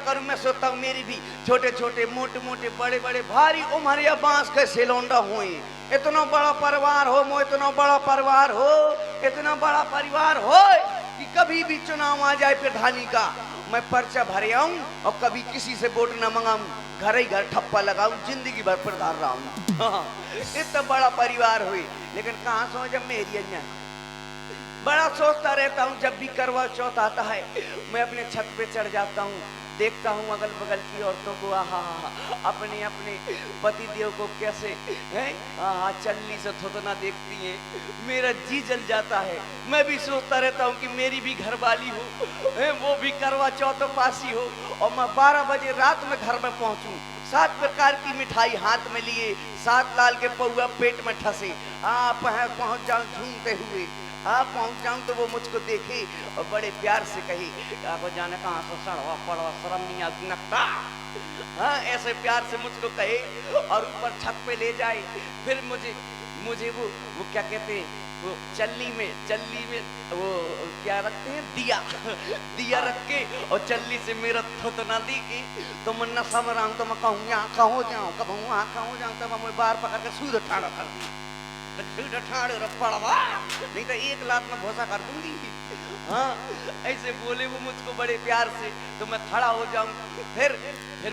करूं, मैं सोचता हूँ मेरी भी छोटे छोटे मोटे मोटे बड़े बड़े भारी उमरिया बांस के सिलौंडा हुए, इतना बड़ा परिवार हो मो, इतना बड़ा परिवार हो, इतना बड़ा परिवार हो कि कभी भी चुनाव आ जाए प्रधानी का, मैं पर्चा भरे आऊं और कभी किसी से वोट न मंगाऊं, घर ही घर ठप्पा लगाऊं, जिंदगी भर प्रधान रहूं। इतना बड़ा परिवार हुई, लेकिन कहाँ सो जब मेरी अन्य बड़ा सोचता रहता हूँ। जब भी करवा चौथ आता है मैं अपने छत पे चढ़ जाता हूँ, देखता हूँ अगल बगल की औरतों को, आहा अपने अपने पति देव को कैसे हैं चलनी से थोतना देखती हैं, मेरा जी जल जाता है। मैं भी सोचता रहता हूँ कि मेरी भी घरवाली हो, वो भी करवा चौथ पासी हो और मैं 12 बजे रात में घर में पहुँचूँ, 7 प्रकार की मिठाई हाथ में लिए, 7 लाल के पौआ पेट में ठसे, पहुँच जाऊँ झूमते हुए, पहुँच जाऊँ तो वो मुझको देखे और बड़े प्यार से कहे, आपको जाने कहाँ से सड़वा पड़वा शर्म नहीं आती नकता, ऐसे प्यार से मुझको कहे और ऊपर छत पे ले जाए। फिर मुझे वो क्या कहते हैं, वो चल्ली में वो क्या रखते हैं, दिया रख के और चल्ली से मेरा थोतना दी की तो मैं नशा में रहूँ, तो मैं कहूँ यहाँ कहो जाऊँ, कब वहाँ कहो जाऊँ, तब मैं बार पकड़ के सूद ठाड़ा कर दी, पड़वा नहीं तो 1 लाख में भोसा कर दूंगी। हाँ ऐसे बोले वो मुझको बड़े प्यार से, तो मैं खड़ा हो जाऊं, फिर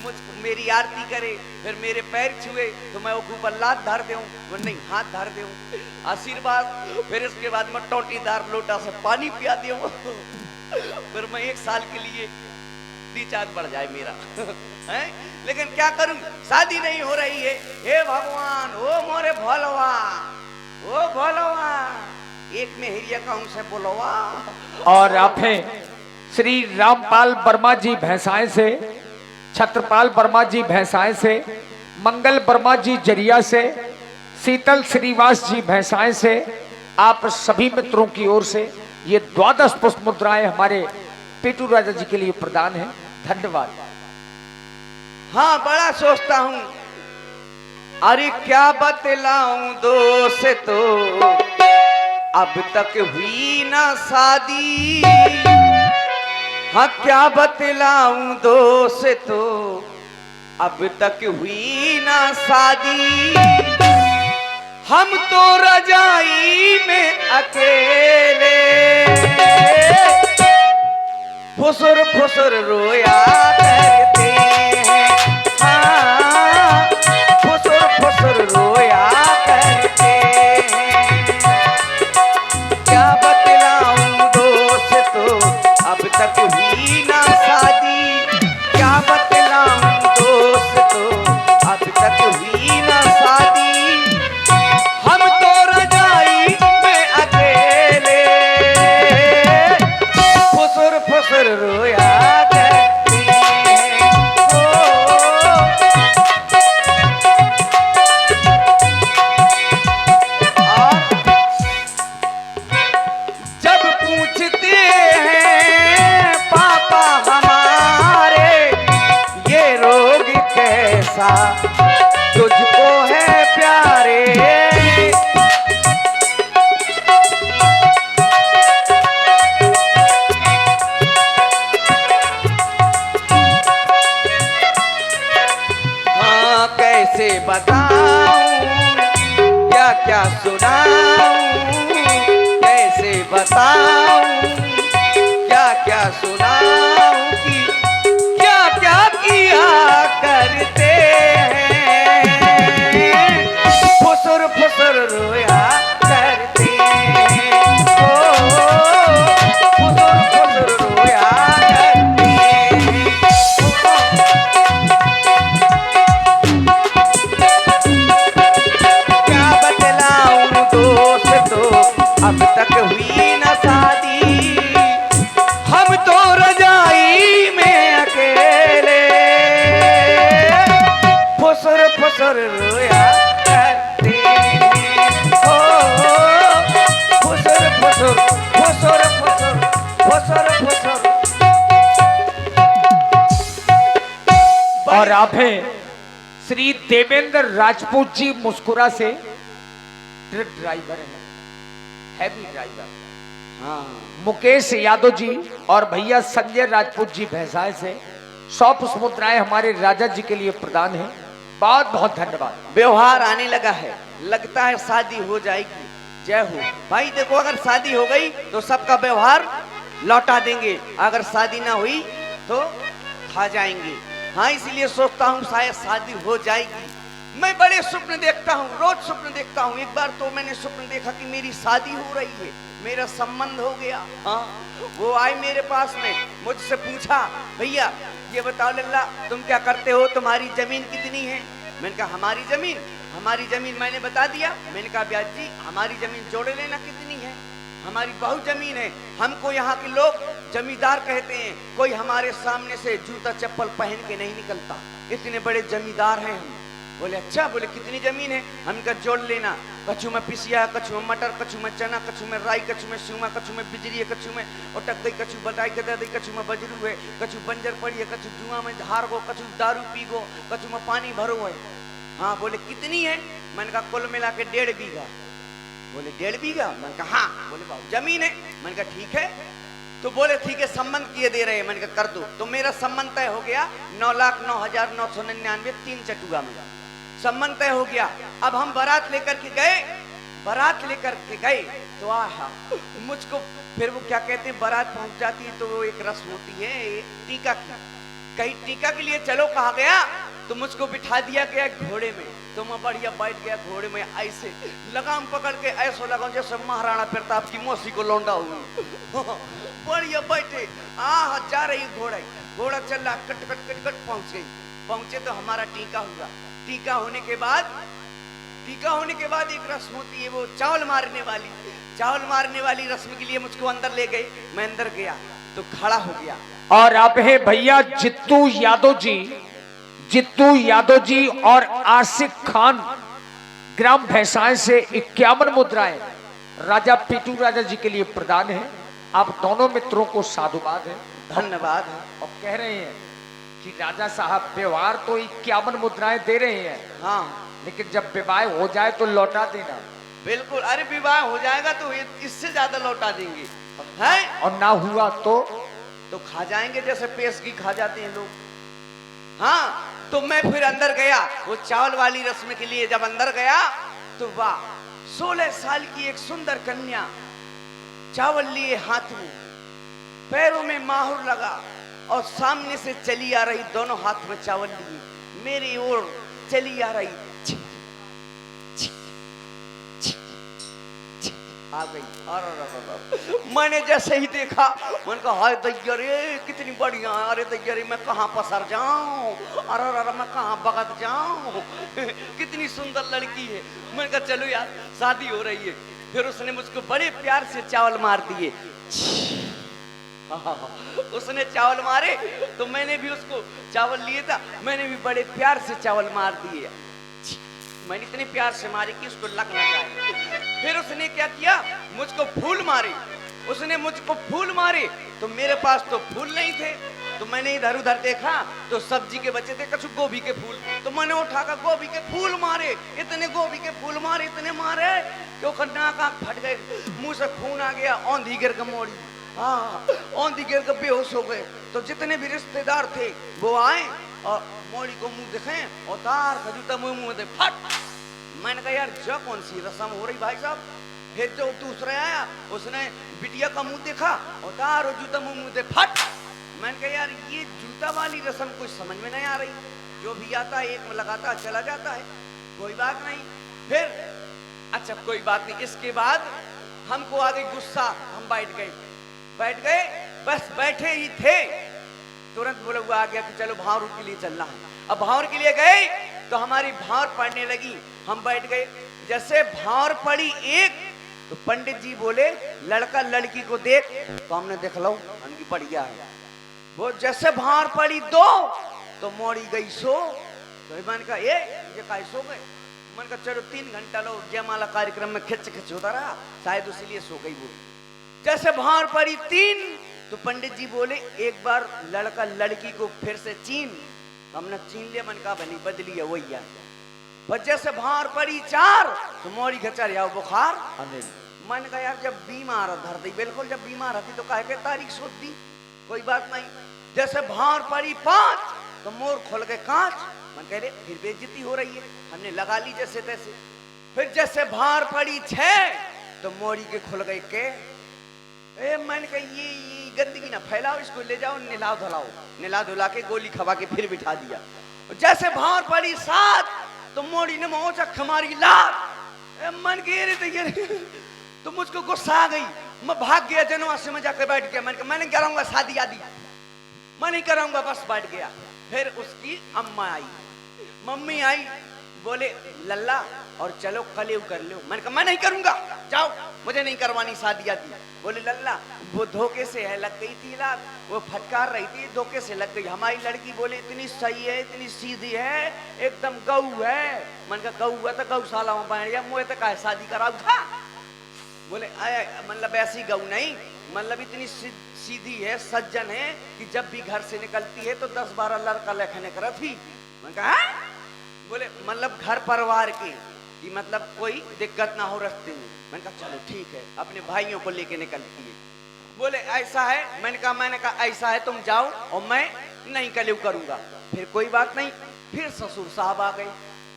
मुझको मेरी आरती करे, फिर मेरे पैर छुए तो मैं वो ऊपर लात धर दूं, वो नहीं हाथ धर दूं आशीर्वाद, फिर इसके बाद मैं टोटीदार लोटा से पानी पिया दूं, फिर मैं 1 साल के लिए रिचार्ज बढ़ जाए मेरा। है लेकिन क्या करूं, शादी नहीं हो रही है। हे भगवान ओ मोरे भोलवा, ओ भोलवा एक मेहरिया का उनसे बोलवा। और आप हैं श्री रामपाल वर्मा जी भैंसाएं से, छत्रपाल वर्मा जी भैंसाएं से, मंगल वर्मा जी जरिया से, शीतल श्रीवास जी भैंसाएं से, आप सभी मित्रों की ओर से ये 12 पुष्प मुद्राएं हमारे पेटू राजा जी के लिए प्रदान है। धन्यवाद। हाँ बड़ा सोचता हूँ, अरे क्या बतलाऊं दोस्त, तो अब तक हुई ना शादी, हाँ क्या बतलाऊं दोस्त, तो अब तक हुई ना शादी, हम तो रजाई में अकेले फुसुर फुसुर रोया करते हैं, हाँ फुसुर फुसुर रोया करते हैं, क्या बतलाऊं दोस्त, तो अब तक हुई ना शादी, क्या बतलाऊं दोस्त, तो अब तक हुई ना शादी, हम तो रजाई में अकेले फुसुर फुसुर रोया करते हैं। और जब पूछते हैं पापा हमारे ये रोग कैसा तुझको है प्यारे, कैसे बताऊं क्या क्या सुनाऊं, कैसे बताऊं क्या क्या सुनाऊं कि क्या क्या किया करते हैं, फुसुर फुसुर रोया करते हैं, फुसुर फुसुर रोया करते हैं। अब तक हुई न शादी, हम तो रजाई में अकेले फुसुर फुसुर रोया करते हैं, फुसुर फुसुर फुसुर फुसुर फुसुर फुसुर। और आप हैं श्री देवेंद्र राजपूत जी मुस्कुरा से, ट्रक ड्राइवर है, हैवी ड्राइवर। हाँ मुकेश यादव जी और भैया संजय राजपूत जी भैंसाए से, 100 पुष्प मुद्राएं हमारे राजा जी के लिए प्रदान है। बहुत बहुत धन्यवाद। व्यवहार आने लगा है, लगता है शादी हो जाएगी। जय हो भाई। देखो अगर शादी हो गई तो सबका व्यवहार लौटा देंगे, अगर शादी ना हुई तो खा जाएंगे। हाँ इसलिए सोचता हूँ शायद शादी हो जाएगी। मैं बड़े स्वप्न देखता हूँ, रोज स्वप्न देखता हूँ। एक बार तो मैंने स्वप्न देखा कि मेरी शादी हो रही है, मेरा संबंध हो गया। हाँ वो आए मेरे पास में, मुझसे पूछा भैया ये बताओ लल्ला तुम क्या करते हो, तुम्हारी जमीन कितनी है? मैंने कहा हमारी जमीन मैंने बता दिया। मैंने कहा ब्याज जी हमारी जमीन जोड़ लेना कितनी है, हमारी बहुत जमीन है। हमको यहाँ के लोग जमींदार कहते हैं, कोई हमारे सामने से जूता चप्पल पहन के नहीं निकलता, इतने बड़े जमींदार हैं हम। बोले अच्छा, बोले कितनी जमीन है? हम का जोड़ लेना, कछु में पिसिया, कछु में मटर, कछु में चना, कछु में राई, कछु में सूमा, कछु में बिजली है, कछु में अटक गई, कछु बताई के दे दी, कछु में बजरू है, कछु बंजर पड़ी है, कछु जुआ में धार गो, कछु दारू पी गो, कछु में पानी भरो है। हाँ बोले कितनी है? मैंने कहा कुल मिला के 1.5 बीघा। बोले 1.5 बीघा? मैंने कहा हाँ। बोले बाबू जमीन है? मैंने कहा ठीक है। तो बोले ठीक है संबंध किए दे रहे हैं। मैंने कहा कर दो। तो मेरा संबंध तय हो गया 9,09,999 3 चटुआ में संबंध तय हो गया। अब हम बारात लेकर के गए तो आहा मुझको फिर वो क्या कहते हैं, बारात पहुंच जाती है तो वो एक रस्म होती है टीका की। कहीं टीका के लिए चलो कहा गया तो मुझको बिठा दिया गया घोड़े में। तो मैं बढ़िया बैठ गया घोड़े में, ऐसे लगाम पकड़ के ऐसा लगा जैसे महाराणा प्रताप की मौसी को लौंडा हुई। बढ़िया बैठे जा रही घोड़ा चल रहा, कट कट कट कट पहुंचे तो हमारा टीका हुआ। टीका होने के बाद एक रस्म होती है वो चावल मारने वाली रस्म के लिए मुझको अंदर ले गए। मैं अंदर गया तो खड़ा हो गया। और आप है भैया जित्तू यादव जी और आशिक खान ग्राम भैंसाएं से 51 मुद्राएं राजा पीटू राजा जी के लिए प्रदान है। आप दोनों मित्रों को साधुवाद है, धन्यवाद है। और कह रहे हैं कि राजा साहब व्यवहार तो 51 मुद्राएं दे रहे हैं, हाँ लेकिन जब विवाह हो जाए तो लौटा देना। बिल्कुल, अरे विवाह हो जाएगा तो इससे ज्यादा लौटा देंगे हैं? और ना हुआ तो खा जाएंगे जैसे पेशगी खा जाते हैं लोग। हाँ तो मैं फिर अंदर गया वो चावल वाली रस्म के लिए। जब अंदर गया तो वाह 16 साल की एक सुंदर कन्या चावल लिए हाथ में, पैरों में माहुर लगा और सामने से चली आ रही, दोनों हाथ में चावल लिए मेरी ओर चली आ रही। आ गई। अरे मैंने जैसे ही देखा मैंने कहा हाय दैया रे कितनी बढ़िया, अरे दैया रे मैं कहाँ पसर जाऊं, अरे मैं कहाँ भगत जाऊं, कितनी सुंदर लड़की है। मैंने कहा चलो यार शादी हो रही है। फिर उसने मुझको बड़े प्यार से चावल मार दिए। उसने चावल मारे तो मैंने भी उसको चावल लिए था, मैंने भी बड़े प्यार से चावल मार दिए। मैंने इतने प्यार से मारे कि उसको लग ना जाए। फिर उसने क्या किया, मुझको फूल मारे। उसने मुझको फूल मारे तो मेरे पास तो फूल नहीं थे, तो मैंने इधर उधर देखा तो सब्जी के बचे थे कछु गोभी के फूल, तो मैंने उठाकर गोभी के फूल मारे। इतने गोभी के फूल मारे, इतने मारे कि वो नाक आँख फट गए, मुंह से खून आ गया, औंधी गिर के मोड़ी। हाँ औंधी गिर के बेहोश हो गए। तो जितने भी रिश्तेदार थे वो आए और मोड़ी को मुंह दिखे और तार खजूता मुंह दे फट। मैंने कहा यार जो कौन सी रस्म हो रही भाई साहब। फिर जो दूसरा आया उसने बिटिया का मुंह देखा और तार जूता मुंह दे फट। मैंने कहा यार ये जूता वाली रस्म कुछ समझ में नहीं आ रही, जो भी आता है एक में लगाता चला जाता है, कोई बात नहीं। फिर अच्छा कोई बात नहीं। इसके बाद हमको आ गई गुस्सा, हम बैठ गए बस बैठे ही थे, तुरंत बोला हुआ आ गया कि चलो भावर के लिए चलना है। अब भावर के लिए गए तो हमारी भावर पड़ने लगी, हम बैठ गए। जैसे भावर पड़ी एक तो पंडित जी बोले लड़का लड़की को देख, तो हमने देख लो उनकी बढ़िया है। वो जैसे भावर पड़ी 2 तो मोड़ी गई सो। तो मैंने कहा ये काय सो गए। मैंने कहा चलो 3 घंटा लो, जयमाला कार्यक्रम में खिच खिच होता रहा, शायद इसीलिए सो गई वो। जैसे भावर पड़ी 3 तो पंडित जी बोले एक बार लड़का लड़की को फिर से चीन। हमने चीन लिया, मैंने कहा बनी बदली है वही है। पर जैसे भार पड़ी 4 तो मोड़ी खचर या बुखार। मैंने कहा यार जब बीमार धर दी, बिल्कुल जब बीमार रहती तो कह के तारीख सोच दी, कोई बात नहीं। जैसे भार पड़ी 5 तो मोर खोल गए कांच। मन कह रहे फिर बेइज्जती हो रही है, हमने लगा ली जैसे तैसे। फिर जैसे भार पड़ी 6 तो मोरी के खुल गए के। मैंने कहा ये गंदगी ना फैलाओ, इसको ले जाओ निलाओ धुलाओ। निला धुला के गोली खवा के फिर बिठा दिया। जैसे भार पड़ी 7 तो मोड़ी ने मोह चख मारी लात। मन के तो मुझको गुस्सा आ गई, मैं भाग गया जनवा से, मैं जाकर बैठ गया। मैंने कहा मैं नहीं कराऊंगा शादी आदि, मैं नहीं कराऊंगा, बस बैठ गया। फिर उसकी अम्मा आई, मम्मी आई, बोले लल्ला और चलो कलेव कर लो। मैंने कहा मैं नहीं करूंगा, जाओ मुझे नहीं करवानी शादी आदि। बोले लल्ला वो धोखे से है, लग गई थी लात, वो फटकार रही थी धोखे से लग गई। हमारी लड़की बोले इतनी सही है, इतनी सीधी है, एकदम गऊ है। मैंने कहा गऊ है तो गौशाला में बैठ गया, मुझे तो कहा शादी कराऊ था। बोले मतलब ऐसी गऊ नहीं, मतलब इतनी सीधी है, सज्जन है कि जब भी घर से निकलती है तो 10-12 लड़का लेखने कर थी। मैंने कहा बोले मतलब घर परिवार की कि मतलब कोई दिक्कत ना हो रास्ते में। मैंने कहा चलो ठीक है, अपने भाइयों को लेके निकलती है। बोले ऐसा है, मैंने कहा ऐसा है तुम जाओ और मैं नहीं कलेव करूंगा। फिर कोई बात नहीं। फिर ससुर साहब आ गए।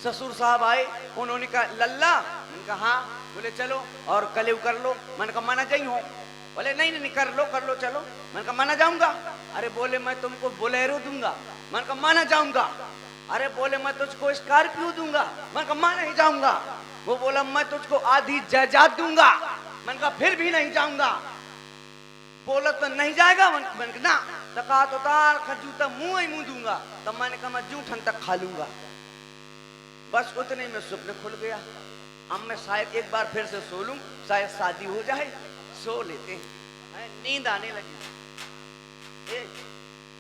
ससुर साहब आए, उन्होंने कहा लल्ला, मैंने कहा हाँ। बोले चलो और कलेव कर लो। मैंने कहा माना जाई हो। बोले नहीं नहीं कर लो चलो। मैंने कहा माना जाऊंगा। अरे बोले मैं तुमको बोलेरो दूंगा। मैंने कहा माना जाऊंगा। अरे बोले मैं तुझको स्कॉर्पियो दूंगा। मैंने कहा मैं नहीं जाऊंगा। वो बोला मैं तुझको आधी जायदाद दूंगा। मैंने कहा फिर भी नहीं जाऊंगा। बोला तो नहीं जाएगा। मैंने कहा ना, तका तो तार खजूता मुंह ही मुंह दूंगा। तब मैंने कहा मैं जूठन तक खा लूंगा। बस उतने में सपने खुल गया। अब मैं शायद एक बार फिर से सो लूं, शायद शादी हो जाए। सो लेते हैं, नींद आने लगी।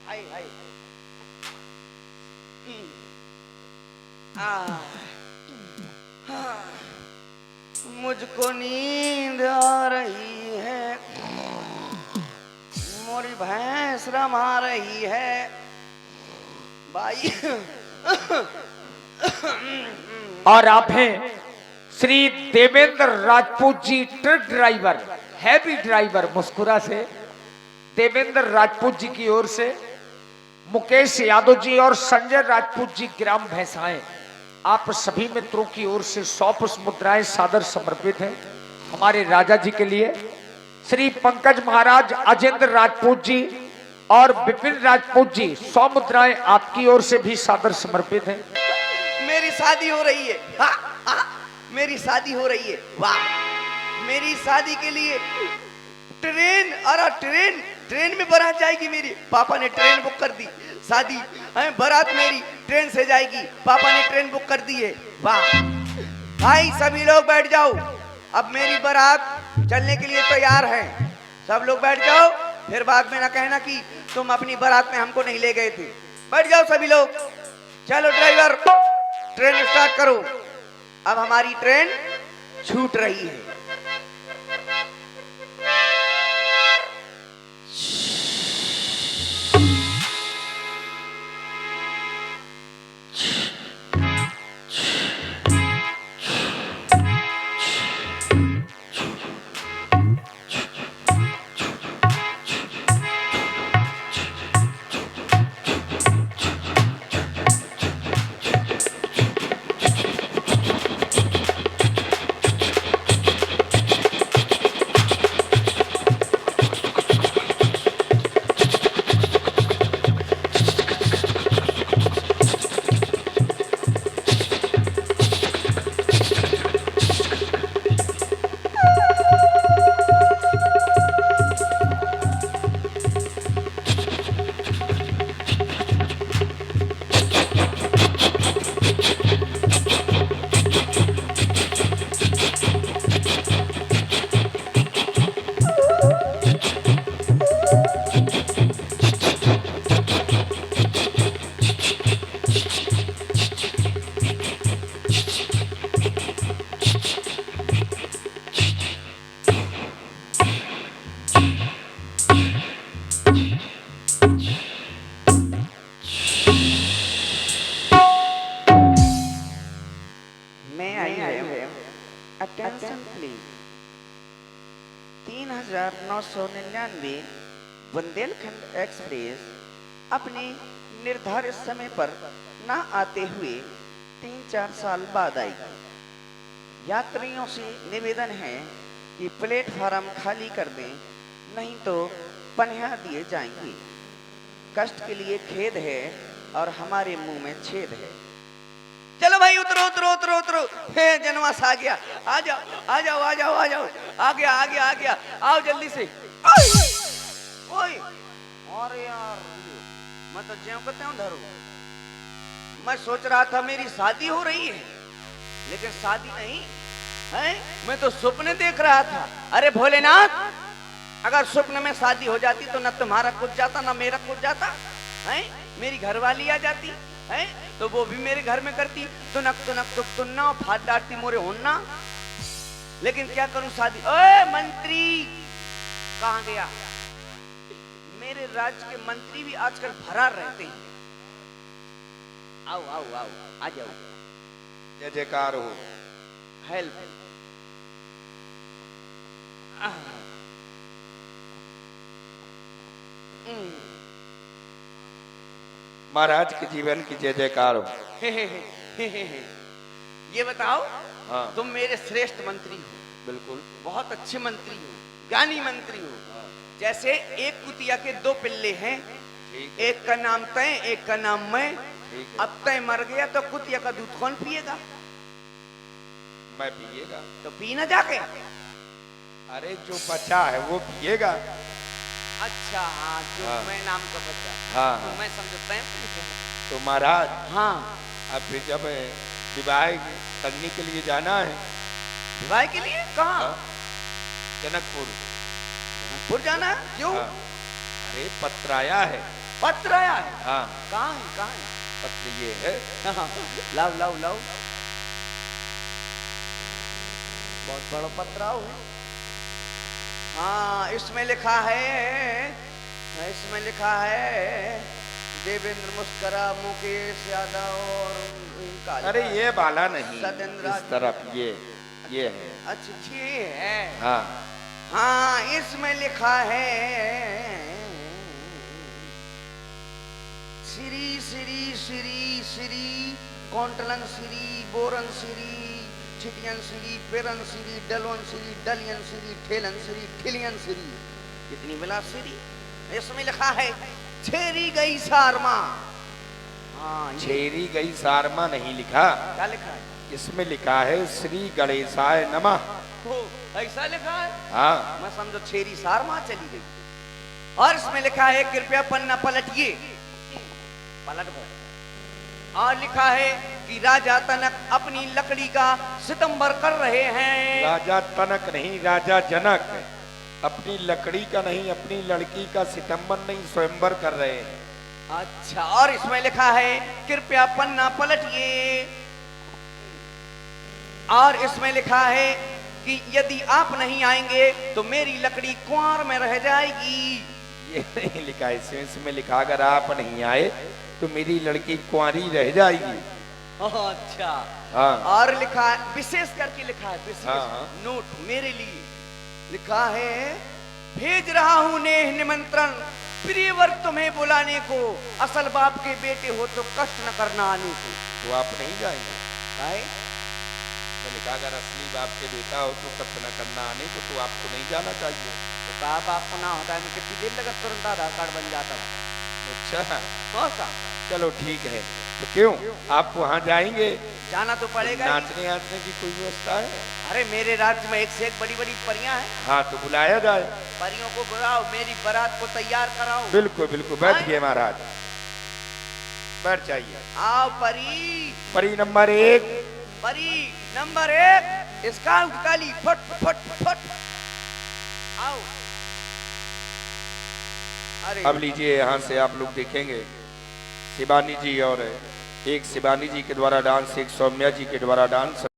आई आई मुझको नींद आ रही है, मोरी भैंस रमा रही है भाई। और आप हैं Shri Devendra Rajput ji, truck driver, heavy driver. मुस्कुरा से देवेंद्र राजपूत जी की ओर से मुकेश यादव जी और संजय राजपूत जी, ग्राम भैंसाएं, आप सभी मित्रों की ओर से 100 पुष्प मुद्राएं सादर समर्पित हैं हमारे राजा जी के लिए। श्री पंकज महाराज, अजेंद्र राजपूत जी और विपिन राजपूत जी, 100 मुद्राएं आपकी ओर से भी सादर समर्पित हैं। मेरी शादी हो रही है। मेरी शादी हो रही है, वाह। मेरी शादी के लिए ट्रेन, अरे ट्रेन में बारात जाएगी मेरी। पापा ने ट्रेन बुक कर दी। शादी बारात मेरी ट्रेन से जाएगी, पापा ने ट्रेन बुक कर दी है, वाह। भाई सभी लोग बैठ जाओ, अब मेरी बारात चलने के लिए तैयार है। सब लोग बैठ जाओ, फिर बाद में ना कहना कि तुम अपनी बारात में हमको नहीं ले गए थे। बैठ जाओ सभी लोग। चलो ड्राइवर, ट्रेन स्टार्ट करो। अब हमारी ट्रेन छूट रही है। Attention please. 3999 बुंदेलखंड एक्सप्रेस अपने निर्धारित समय पर ना आते हुए 3-4 साल बाद आएगी। यात्रियों से निवेदन है कि प्लेटफार्म खाली कर दें, नहीं तो पनिया दिए जाएंगे। कष्ट के लिए खेद है और हमारे मुंह में छेद है। चलो भाई उतरो उतरो उतरो उतरो। हे जनवास आ गया, आ जाओ आ जाओ आ जाओ आ जाओ, आ गया आ गया आ गया, आओ जल्दी से। ओए अरे यार, मैं तो ज्यों कहते हूँ धरो। मैं सोच रहा था मेरी शादी हो रही है, लेकिन शादी नहीं है, मैं तो सपने देख रहा था। अरे भोलेनाथ, अगर स्वप्न में शादी हो जाती तो न तुम्हारा कुछ जाता न मेरा कुछ जाता है। मेरी घरवाली आ जाती है तो वो भी मेरे घर में करती, तुनक तुनक तुक तुन्ना फाट डाटती मोरे होन्ना। लेकिन क्या करूं शादी। ओए मंत्री कहां गया? मेरे राज्य के मंत्री भी आजकल फरार रहते हैं। आओ आओ आओ आ जाओ। जय जयकार हो। हेल्प। महाराज के जीवन की जय जयकार हो। ये बताओ, हाँ। तुम मेरे श्रेष्ठ मंत्री हो, बिल्कुल। बहुत अच्छे मंत्री हो, ज्ञानी मंत्री हो। जैसे एक कुतिया के 2 पिल्ले हैं, ठीक। एक का नाम तय, एक का नाम मैं। ठीक है। अब तय मर गया तो कुतिया का दूध कौन पिएगा? मैं पिएगा तो पी ना जाके। अरे जो बचा है वो पिएगा। अच्छा हाँ, जो हाँ। मैं नाम का बच्चा। हाँ, तो हाँ। मैं समझता तो महाराज हाँ, अब फिर जब विवाह करने के लिए जाना है विवाह के लिए कहाँ? हाँ, जनकपुर। जनकपुर जाना है? क्यों? हाँ। अरे पत्र आया है। पत्र आया है? हाँ, कहाँ है कहाँ है? पत्र ये है। हाँ, लाओ लाओ लाओ। बहुत बड़ा पत्र आओ है। हाँ, इसमें लिखा है, इसमें लिखा है देवेंद्र मुस्करा, मुकेश यादव और इनका। अरे ये वाला नहीं, सत्येंद्र इस तरफ ये है। अच्छा ये है। हाँ हाँ, इसमें लिखा है श्री श्री श्री श्री कौंटलन श्री बोरन श्री छिटियन श्री पेरन श्री डलवन श्री डलियन श्री ठेलन श्री ठिलियन श्री। कितनी बिला श्री। इसमें लिखा है छेरी गई सारमा। हाँ, छेरी गई सारमा नहीं लिखा, क्या लिखा है? इसमें लिखा है श्री गणेशाय नमः। हो, ऐसा लिखा है? हाँ, मैं समझो छेरी सारमा चली गई। और इसमें लिखा है कृपया पन्ना पलटिए। पलट गए। और लिखा है कि राजा तनक अपनी लकड़ी का सितंबर कर रहे हैं। राजा तनक नहीं, राजा जनक अपनी लकड़ी का नहीं, अपनी लड़की का सितंबर नहीं, स्वयंवर कर रहे हैं। अच्छा, और इसमें लिखा है कृपया पन्ना पलटिए। और इसमें लिखा है कि यदि आप नहीं आएंगे तो मेरी लकड़ी कुंवार में रह जाएगी। ये नहीं लिखा है, इसमें लिखा अगर आप नहीं आए तो मेरी लड़की कुंवारी रह जाएगी। अच्छा हाँ। और लिखा है, विशेष करके लिखा है, विशेष हाँ, हाँ। नोट मेरे लिए लिखा है, भेज रहा हूं नेह निमंत्रण प्रियवर तुम्हें बुलाने को, असल बाप के बेटे हो तो कष्ट न करना आने को। तो आप नहीं जाएंगे? काहे? मैं लिखा अगर असली बाप के बेटा हो तो कष्ट न करना आने को, तो आपको नहीं जाना चाहिए। तो कहा बाप को ना होता है, मैं कितनी देर लगा तुरंत आधार कार्ड बन जाता हूँ। अच्छा कौन सा? चलो ठीक है। तो क्यों आप वहाँ जाएंगे? जाना तो पड़ेगा ही। नाचने नाचने की कोई व्यवस्था है? अरे मेरे राज्य में एक से एक बड़ी बड़ी परियां हैं। हाँ, तो बुलाया जाए। परियों को बुलाओ, मेरी बारात को तैयार कराओ। बिल्कुल बिल्कुल, बैठिए महाराज, बैठ जाइए। आओ परी। परी नंबर 1। परी नंबर 1, इसका उठकाली फट फट फट। आओ। अरे अब लीजिए, यहाँ से आप लोग देखेंगे शिवानी जी और एक शिवानी जी के द्वारा डांस, एक सौम्या जी के द्वारा डांस।